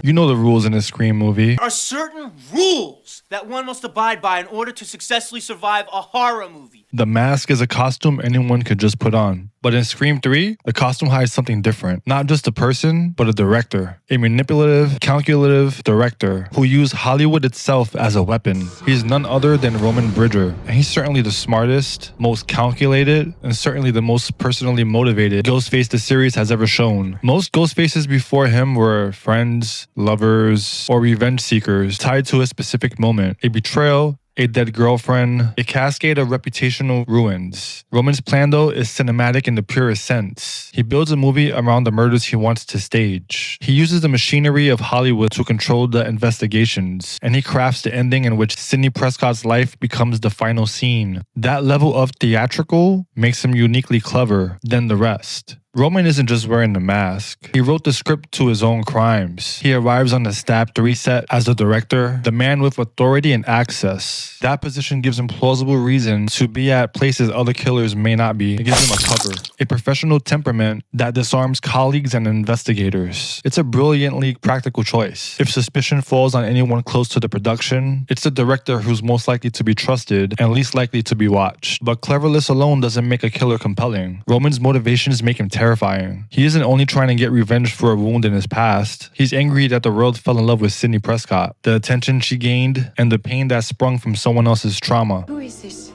You know the rules in a Scream movie. There are certain rules that one must abide by in order to successfully survive a horror movie. The mask is a costume anyone could just put on. But in Scream 3, the costume hides something different. Not just a person, but a director. A manipulative, calculative director who used Hollywood itself as a weapon. He's none other than Roman Bridger. And he's certainly the smartest, most calculated, and certainly the most personally motivated Ghostface the series has ever shown. Most Ghostfaces before him were friends, lovers, or revenge seekers tied to a specific moment. A betrayal, a dead girlfriend, a cascade of reputational ruins. Roman's plan, though, is cinematic in the purest sense. He builds a movie around the murders he wants to stage. He uses the machinery of Hollywood to control the investigations, and he crafts the ending in which Sidney Prescott's life becomes the final scene. That level of theatrical makes him uniquely clever than the rest. Roman isn't just wearing the mask. He wrote the script to his own crimes. He arrives on the Stab 3 set as the director, the man with authority and access. That position gives him plausible reason to be at places other killers may not be. It gives him a cover. A professional temperament that disarms colleagues and investigators. It's a brilliantly practical choice. If suspicion falls on anyone close to the production, it's the director who's most likely to be trusted and least likely to be watched. But cleverness alone doesn't make a killer compelling. Roman's motivations make him terrifying. He isn't only trying to get revenge for a wound in his past. He's angry that the world fell in love with Sidney Prescott, the attention she gained, and the pain that sprung from someone else's trauma. Who is this?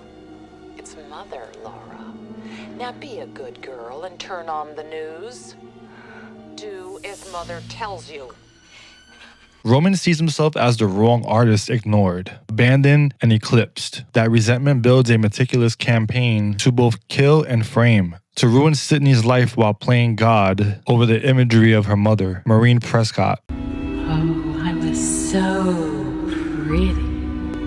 It's Mother, Laura. Now be a good girl and turn on the news. Do as Mother tells you. Roman sees himself as the wrong artist ignored, abandoned, and eclipsed. That resentment builds a meticulous campaign to both kill and frame, to ruin Sidney's life while playing God over the imagery of her mother, Maureen Prescott. Oh, I was so pretty.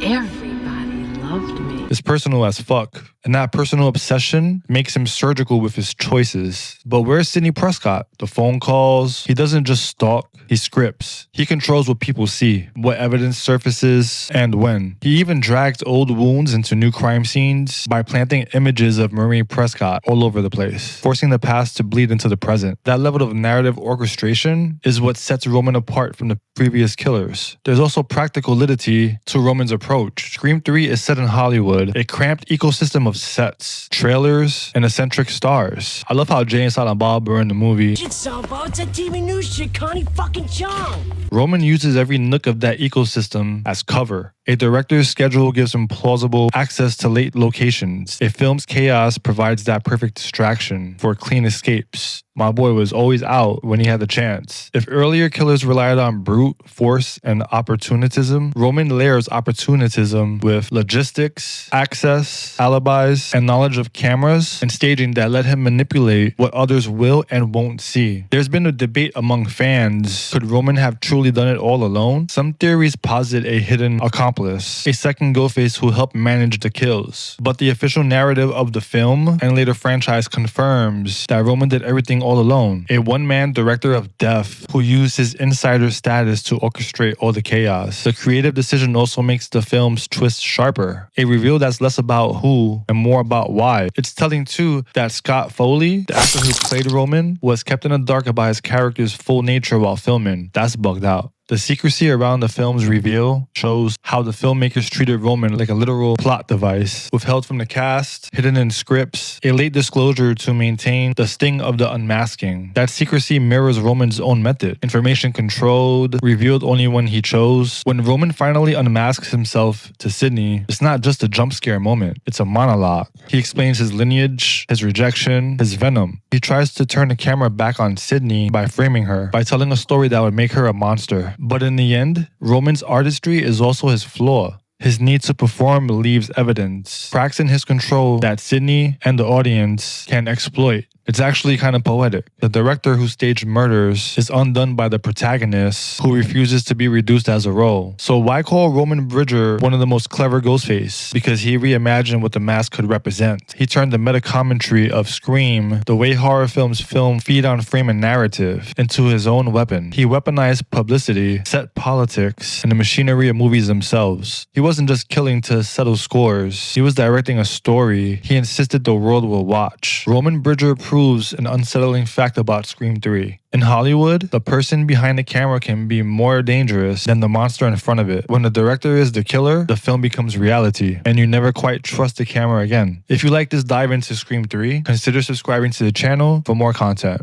Everybody loved me. It's personal as fuck, and that personal obsession makes him surgical with his choices. But where's Sidney Prescott? The phone calls. He doesn't just stalk, he scripts. He controls what people see, what evidence surfaces, and when. He even drags old wounds into new crime scenes by planting images of Maureen Prescott all over the place, forcing the past to bleed into the present. That level of narrative orchestration is what sets Roman apart from the previous killers. There's also practicality to Roman's approach. Scream 3 is set in Hollywood, a cramped ecosystem of sets, trailers, and eccentric stars. I love how Jay and Silent Bob were in the movie. Shit, Salvo, it's that TV news shit, Connie fucking Chung. Roman uses every nook of that ecosystem as cover. A director's schedule gives him plausible access to late locations. A film's chaos provides that perfect distraction for clean escapes. My boy was always out when he had the chance. If earlier killers relied on brute force and opportunism, Roman layers opportunism with logistics, access, alibis, and knowledge of cameras and staging that let him manipulate what others will and won't see. There's been a debate among fans. Could Roman have truly done it all alone? Some theories posit a hidden accomplice, a second Ghostface who helped manage the kills. But the official narrative of the film and later franchise confirms that Roman did everything all alone. A one-man director of death who used his insider status to orchestrate all the chaos. The creative decision also makes the film's twist sharper. A reveal that's less about who and more about why. It's telling too that Scott Foley, the actor who played Roman, was kept in the dark about his character's full nature while filming. That's bugged out. The secrecy around the film's reveal shows how the filmmakers treated Roman like a literal plot device, withheld from the cast, hidden in scripts, a late disclosure to maintain the sting of the unmasking. That secrecy mirrors Roman's own method. Information controlled, revealed only when he chose. When Roman finally unmasks himself to Sidney, it's not just a jump scare moment, it's a monologue. He explains his lineage, his rejection, his venom. He tries to turn the camera back on Sidney by framing her, by telling a story that would make her a monster. But in the end, Roman's artistry is also his flaw. His need to perform leaves evidence, cracks in his control that Sidney and the audience can exploit. It's actually kind of poetic. The director who staged murders is undone by the protagonist who refuses to be reduced as a role. So why call Roman Bridger one of the most clever Ghostface? Because he reimagined what the mask could represent. He turned the meta-commentary of Scream, the way horror films feed on frame and narrative, into his own weapon. He weaponized publicity, set politics, and the machinery of movies themselves. He wasn't just killing to settle scores. He was directing a story he insisted the world will watch. Roman Bridger proved proves an unsettling fact about Scream 3. In Hollywood, the person behind the camera can be more dangerous than the monster in front of it. When the director is the killer, the film becomes reality, and you never quite trust the camera again. If you like this dive into Scream 3, consider subscribing to the channel for more content.